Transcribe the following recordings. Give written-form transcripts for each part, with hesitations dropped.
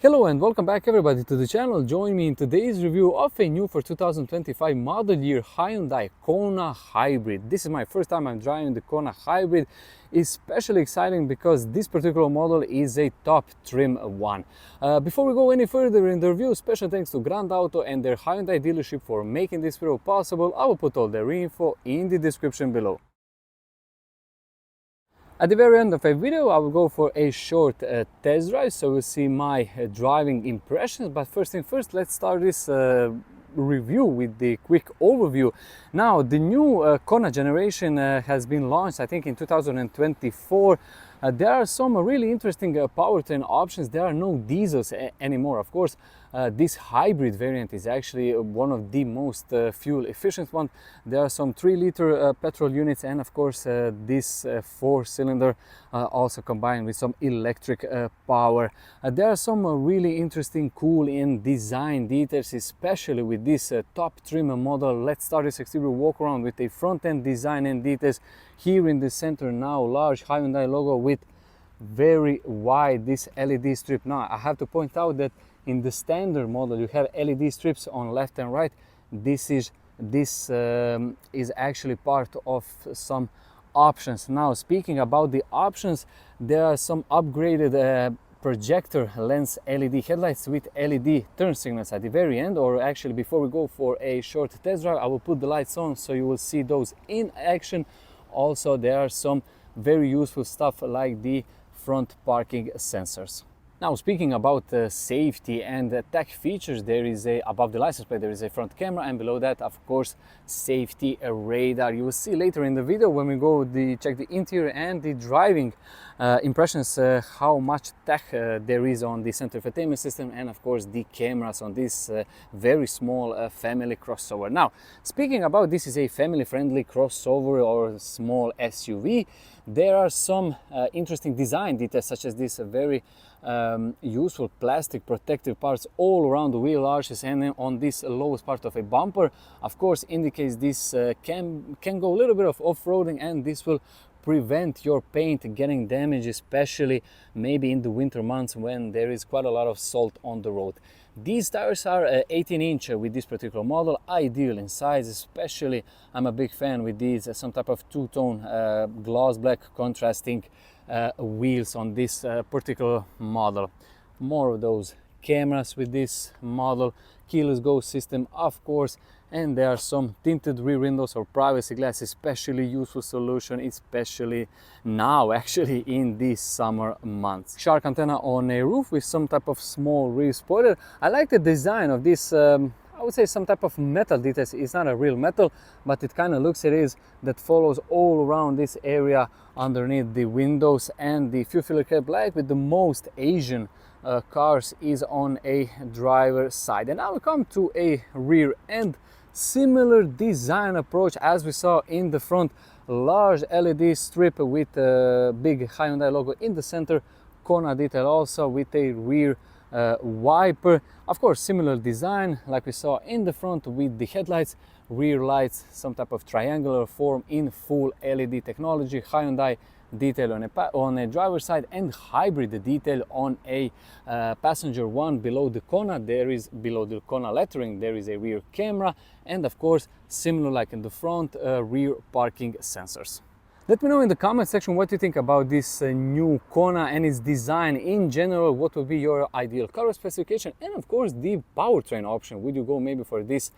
Hello and welcome back everybody to the channel. Join me in today's review of a new for 2025 model year Hyundai Kona Hybrid. This is my first time I'm driving the Kona Hybrid. Especially exciting because this particular model is a top trim one. Before we go any further in the review, special thanks to Grand Auto and their Hyundai dealership for making this video possible. I will put all their info in the description below. At the very end of a video, I will go for a short test drive, so we'll see my driving impressions. But first thing first, let's start this review with the quick overview. Now, the new Kona generation has been launched, I think, in 2024. There are some really interesting powertrain options. There are no diesels anymore, of course. This hybrid variant is actually one of the most fuel efficient one. There are some 3-liter petrol units, and of course this 4-cylinder also combined with some electric power. There are some really interesting, cool in design details, especially with this top trim model. Let's start this exterior walk around with a front end design and details. Here in the center now, large Hyundai logo with very wide this LED strip. Now I have to point out that in the standard model you have LED strips on left and right. This is actually part of some options. Now, speaking about the options, there are some upgraded projector lens LED headlights with LED turn signals at the very end, or actually before we go for a short test drive, I will put the lights on so you will see those in action. Also, there are some very useful stuff like the front parking sensors. Now, speaking about safety and tech features, there is above the license plate there is a front camera, and below that, of course, safety radar. You will see later in the video when we go check the interior and the driving impressions how much tech there is on the center infotainment system, and of course the cameras on this very small family crossover. Now, speaking about this is a family friendly crossover or small SUV, there are some interesting design details such as this very useful plastic protective parts all around the wheel arches and on this lowest part of a bumper. Of course, indicates this can go a little bit of off-roading, and this will prevent your paint getting damaged, especially maybe in the winter months when there is quite a lot of salt on the road. These tires are 18-inch with this particular model, ideal in size. Especially I'm a big fan with these some type of two-tone gloss black contrasting wheels on this particular model. More of those cameras with this model, keyless go system, of course, and there are some tinted rear windows or privacy glass, especially useful solution, especially now actually in these summer months. Shark antenna on a roof with some type of small rear spoiler. I like the design of this I would say some type of metal details. It's not a real metal, but it kind of looks it is, that follows all around this area underneath the windows. And the fuel filler cap, like with the most Asian cars, is on a driver's side. And now we come to a rear end. Similar design approach as we saw in the front. Large LED strip with a big Hyundai logo in the center. Kona detail also with a rear wiper. Of course, similar design like we saw in the front with the headlights, rear lights, some type of triangular form in full LED technology. Hyundai detail on a driver's side and hybrid detail on a passenger one. Below the Kona, below the Kona lettering, there is a rear camera, and of course, similar like in the front, rear parking sensors. Let me know in the comment section what you think about this new Kona and its design in general. What would be your ideal color specification, and of course the powertrain option. Would you go maybe for this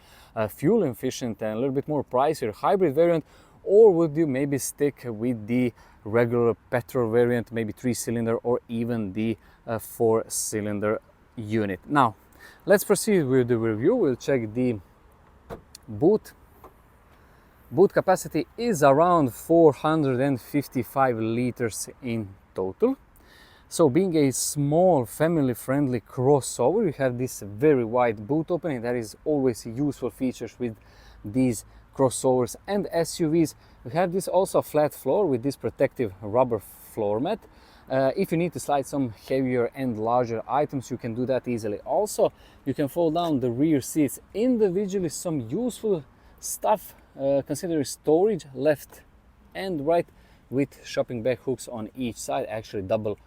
fuel efficient and a little bit more pricier hybrid variant, or would you maybe stick with the regular petrol variant, maybe 3-cylinder or even the 4-cylinder unit? Now, let's proceed with the review. We'll check the boot. Boot capacity is around 455 liters in total. So being a small family-friendly crossover, you have this very wide boot opening. That is always useful features with these crossovers and SUVs. We have this also flat floor with this protective rubber floor mat. If you need to slide some heavier and larger items, you can do that easily. Also, you can fold down the rear seats individually. Some useful stuff considering storage left and right, with shopping bag hooks on each side, actually double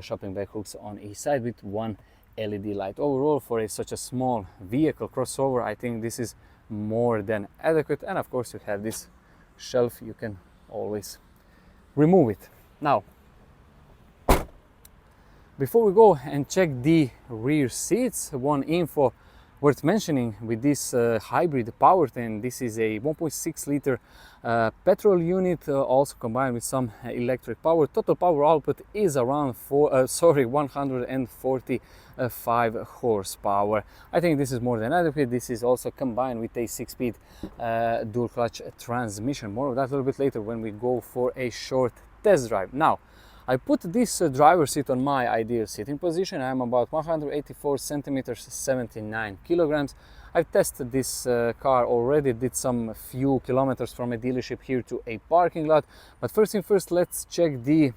shopping bag hooks on each side with one LED light. Overall, for such a small vehicle crossover, I think this is more than adequate. And of course you have this shelf, you can always remove it. Now, before we go and check the rear seats, one info worth mentioning with this hybrid powertrain: this is a 1.6 liter petrol unit, also combined with some electric power. Total power output is around 145 horsepower. I think this is more than adequate. This is also combined with a 6-speed dual clutch transmission. More of that a little bit later when we go for a short test drive. Now, I put this driver's seat on my ideal sitting position. I'm about 184 centimeters, 79 kilograms. I've tested this car already, did some few kilometers from a dealership here to a parking lot. But first thing first, let's check the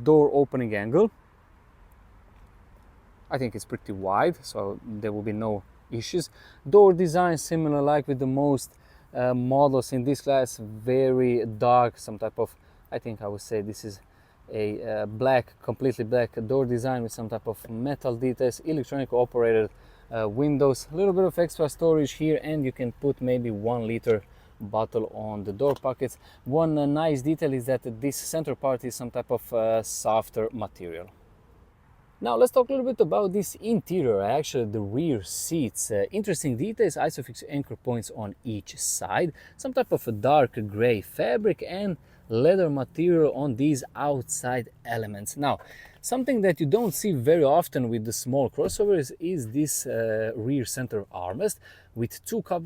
door opening angle. I think it's pretty wide, so there will be no issues. Door design similar like with the most models in this class, very dark, some type of, I think I would say this is a black, completely black door design with some type of metal details, electronic operated windows, a little bit of extra storage here, and you can put maybe 1 liter bottle on the door pockets. One nice detail is that this center part is some type of softer material. Now let's talk a little bit about this interior, actually the rear seats. Interesting details: isofix anchor points on each side, some type of a dark gray fabric, and leather material on these outside elements. Now, something that you don't see very often with the small crossovers is this rear center armrest with two cup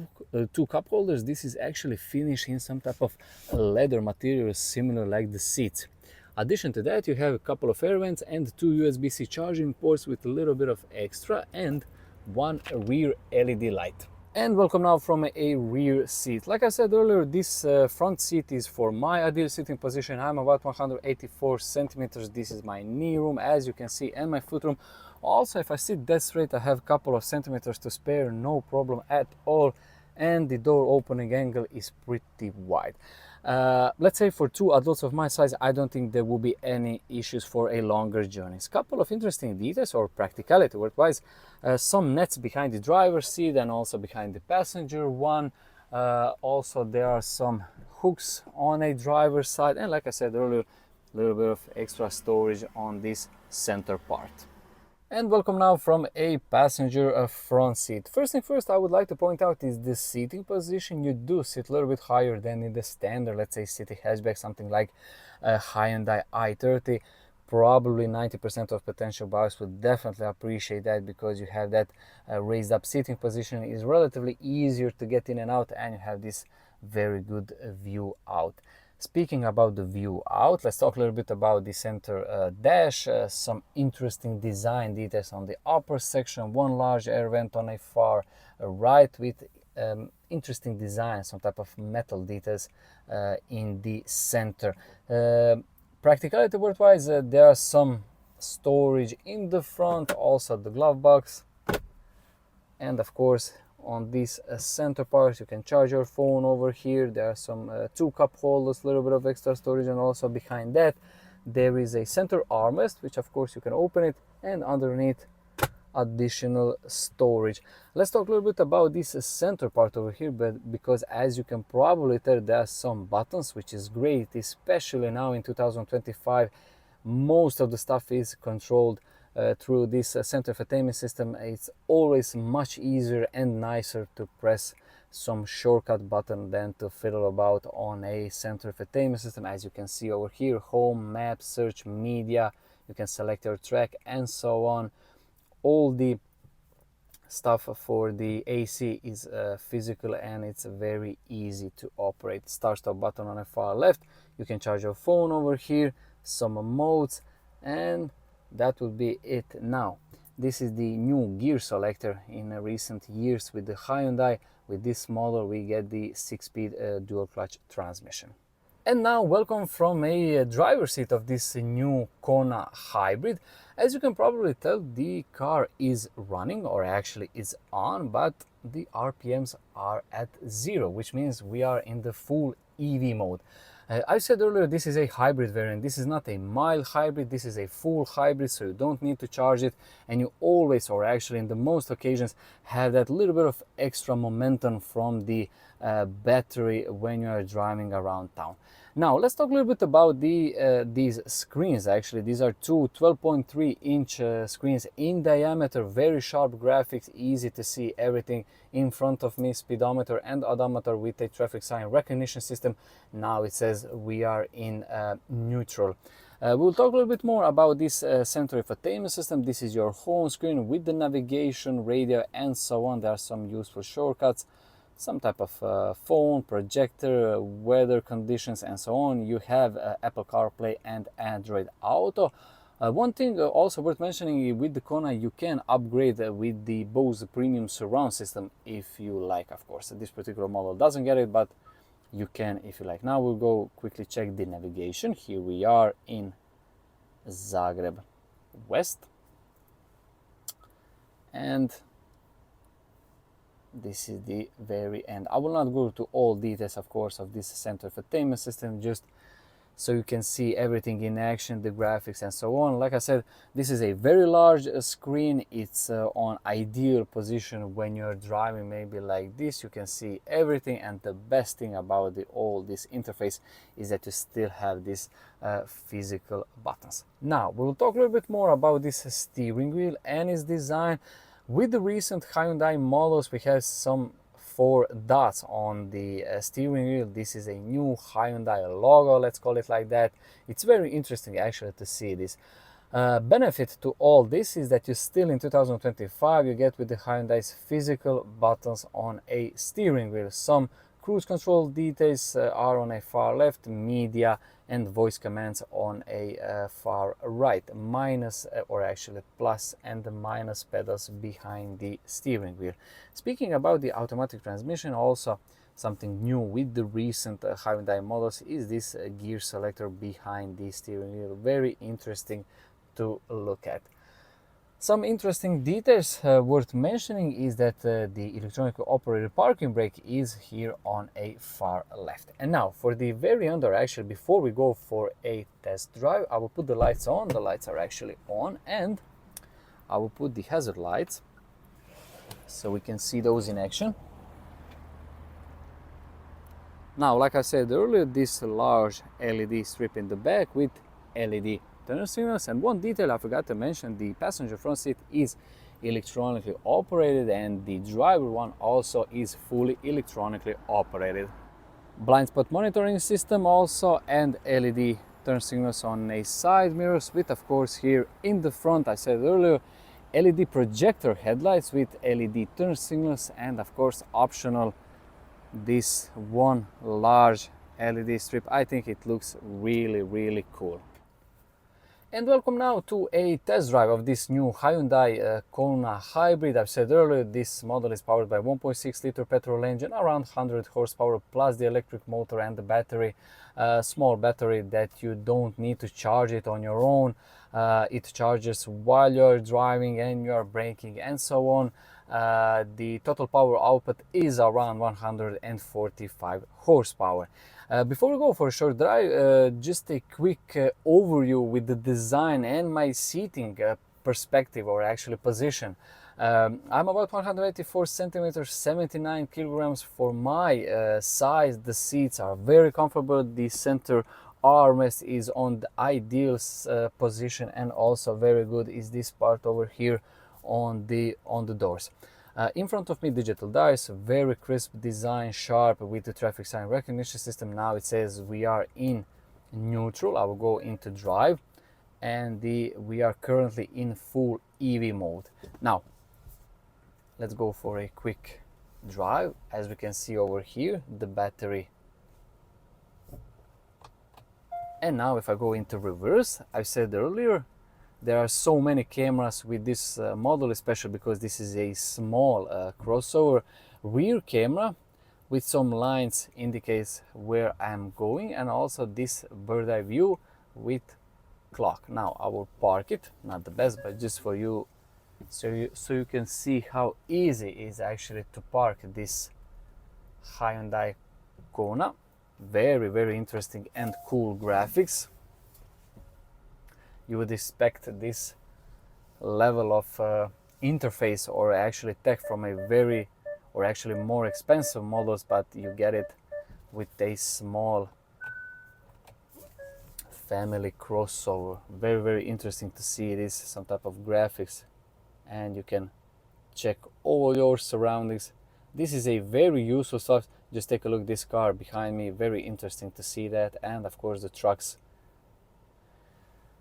holders. This is actually finished in some type of leather material similar like the seats. Addition to that, you have a couple of air vents and 2 USB-C charging ports with a little bit of extra, and one rear LED light. And welcome now from a rear seat. Like I said earlier, this front seat is for my ideal sitting position. I'm about 184 centimeters. This is my knee room, as you can see, and my foot room. Also, if I sit dead straight, I have a couple of centimeters to spare, no problem at all. And the door opening angle is pretty wide. Let's say for 2 adults of my size, I don't think there will be any issues for a longer journeys. Couple of interesting details or practicality work-wise. Some nets behind the driver's seat and also behind the passenger one. Also there are some hooks on a driver's side, and like I said earlier, a little bit of extra storage on this center part. And welcome now from a passenger front seat. First thing first, I would like to point out is the seating position. You do sit a little bit higher than in the standard, let's say, city hatchback, something like a Hyundai i30. Probably 90% of potential buyers would definitely appreciate that, because you have that raised up seating position. It's relatively easier to get in and out, and you have this very good view out. Speaking about the view out, let's talk a little bit about the center dash. Some interesting design details on the upper section. One large air vent on a far right with interesting design, some type of metal details in the center. Practicality work-wise, there are some storage in the front, also the glove box, and of course on this center part you can charge your phone over here. There are some 2 cup holders, a little bit of extra storage, and also behind that there is a center armrest, which of course you can open it, and underneath additional storage. Let's talk a little bit about this center part over here, but because as you can probably tell, there are some buttons, which is great, especially now in 2025. Most of the stuff is controlled through this center infotainment system. It's always much easier and nicer to press some shortcut button than to fiddle about on a center infotainment system. As you can see over here, home, map, search, media, you can select your track and so on. All the stuff for the AC is physical, and it's very easy to operate. Start stop button on the far left. You can charge your phone over here, some modes, and that would be it. Now, this is the new gear selector in recent years with the Hyundai. With this model, we get the 6-speed dual clutch transmission. And now, welcome from a driver's seat of this new Kona Hybrid. As you can probably tell, the car is running, or actually is on, but the RPMs are at 0, which means we are in the full EV mode. I said earlier this is a hybrid variant. This is not a mild hybrid, this is a full hybrid, so you don't need to charge it, and you always, or actually in the most occasions, have that little bit of extra momentum from the battery when you are driving around town. Now let's talk a little bit about these screens. Actually, these are two 12.3-inch screens in diameter, very sharp graphics, easy to see everything in front of me, speedometer and odometer with a traffic sign recognition system. Now it says we are in neutral. We'll talk a little bit more about this center infotainment system. This is your home screen with the navigation, radio, and so on. There are some useful shortcuts, some type of phone, projector, weather conditions, and so on. You have Apple CarPlay and Android Auto. One thing also worth mentioning, with the Kona you can upgrade with the Bose premium surround system if you like. Of course, this particular model doesn't get it, but you can if you like. Now we'll go quickly check the navigation. Here we are in Zagreb West, and this is the very end. I will not go to all details, of course, of this center infotainment system, just so you can see everything in action, the graphics and so on. Like I said, this is a very large screen. It's on ideal position when you're driving, maybe like this. You can see everything, and the best thing about all this interface is that you still have these physical buttons. Now we'll talk a little bit more about this steering wheel and its design. With the recent Hyundai models, we have some 4 dots on the steering wheel. This is a new Hyundai logo, let's call it like that. It's very interesting actually to see this. Benefit to all this is that you still in 2025 you get with the Hyundai's physical buttons on a steering wheel. Some cruise control details are on a far left, media and voice commands on a far right. Minus or actually plus and the minus pedals behind the steering wheel. Speaking about the automatic transmission, also something new with the recent Hyundai models is this gear selector behind the steering wheel. Very interesting to look at. Some interesting details worth mentioning is that the electronically operated parking brake is here on a far left. And now for the very under, actually before we go for a test drive, I will put the lights on. The lights are actually on, and I will put the hazard lights so we can see those in action. Now, like I said earlier, this large LED strip in the back with LED turn signals. And one detail I forgot to mention, the passenger front seat is electronically operated, and the driver one also is fully electronically operated. Blind spot monitoring system also, and LED turn signals on a side mirrors with, of course, here in the front, I said earlier, LED projector headlights with LED turn signals, and of course optional this one large LED strip. I think it looks really cool. And welcome now to a test drive of this new Hyundai Kona Hybrid. I've said earlier, this model is powered by 1.6-liter petrol engine, around 100 horsepower, plus the electric motor and the battery. Small battery that you don't need to charge it on your own. It charges while you're driving and you're braking and so on. The total power output is around 145 horsepower. Before we go for a short drive, just a quick overview with the design and my seating perspective, or actually position. I'm about 184 centimeters, 79 kilograms for my size. The seats are very comfortable. The center armrest is on the ideal position, and also very good is this part over here on the doors. In front of me, digital dice, very crisp design, sharp with the traffic sign recognition system. Now it says we are in neutral. I will go into drive, and we are currently in full EV mode. Now let's go for a quick drive. As we can see over here, the battery. And now if I go into reverse, I said earlier, there are so many cameras with this model, especially because this is a small crossover. Rear camera with some lines indicates where I'm going, and also this bird's eye view with clock. Now I will park it, not the best, but just for you, so you can see how easy it is actually to park this Hyundai Kona. very, very interesting and cool graphics. You would expect this level of interface or actually tech from a very, or actually more expensive models, but you get it with a small family crossover. Very, very interesting to see this, some type of graphics, and you can check all your surroundings. This is a very useful stuff. Just take a look at this car behind me, very interesting to see that, and of course the trucks.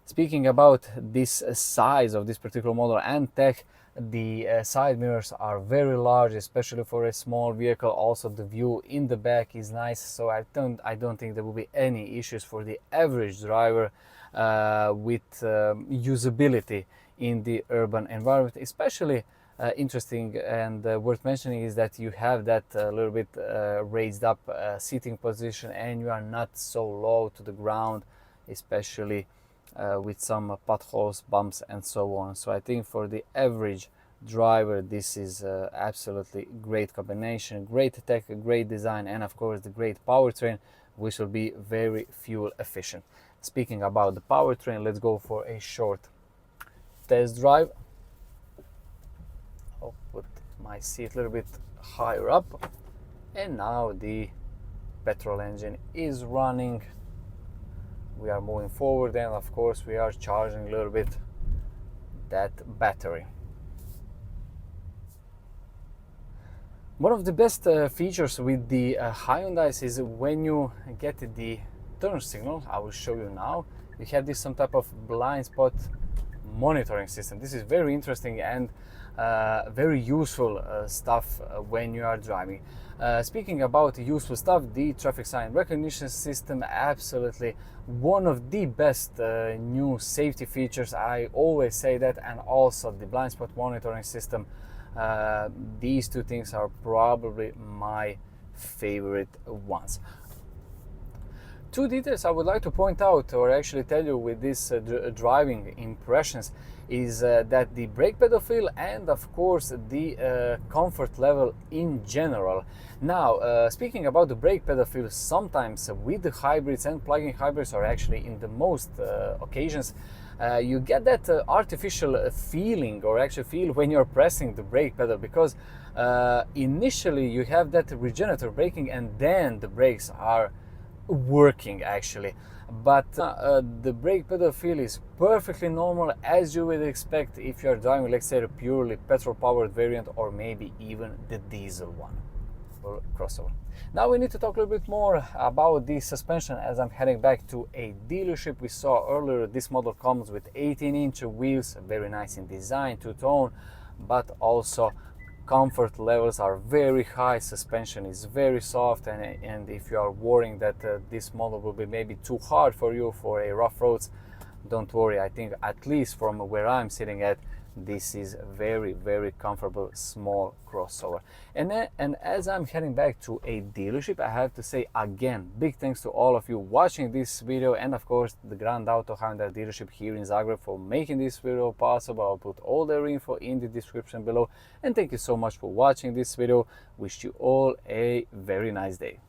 Speaking about this size of this particular model and tech, the side mirrors are very large, especially for a small vehicle. Also the view in the back is nice, so I don't think there will be any issues for the average driver with usability in the urban environment. Especially interesting and worth mentioning is that you have that little bit raised up seating position, and you are not so low to the ground, especially with some potholes, bumps, and so on. So I think for the average driver, this is absolutely great combination, great tech, great design, and of course the great powertrain, which will be very fuel efficient. Speaking about the powertrain, let's go for a short test drive. I'll put my seat a little bit higher up, and now the petrol engine is running. We are moving forward, and of course we are charging a little bit that battery. One of the best features with the Hyundais is when you get the turn signal. I will show you now. You have this some type of blind spot monitoring system. This is very interesting and very useful stuff when you are driving. Speaking about useful stuff, the traffic sign recognition system, absolutely one of the best new safety features. I always say that, and also the blind spot monitoring system. These two things are probably my favorite ones. Two details I would like to point out, or actually tell you with this driving impressions, is that the brake pedal feel and of course the comfort level in general. Now, speaking about the brake pedal feel, sometimes with the hybrids and plug-in hybrids, or actually in the most occasions, you get that artificial feeling, or actually feel when you're pressing the brake pedal, because initially you have that regenerative braking and then the brakes are working actually, but the brake pedal feel is perfectly normal, as you would expect if you are driving, let's say, a purely petrol powered variant, or maybe even the diesel one or crossover. Now we need to talk a little bit more about the suspension, as I'm heading back to a dealership. We saw earlier this model comes with 18-inch wheels, very nice in design, two-tone, but also comfort levels are very high. Suspension is very soft, and if you are worrying that this model will be maybe too hard for you for a rough roads, don't worry. I think, at least from where I'm sitting at, this is very, very comfortable small crossover. And as I'm heading back to a dealership, I have to say again, big thanks to all of you watching this video, and of course the Grand Auto Hyundai dealership here in Zagreb for making this video possible. I'll put all their info in the description below, and thank you so much for watching this video. Wish you all a very nice day.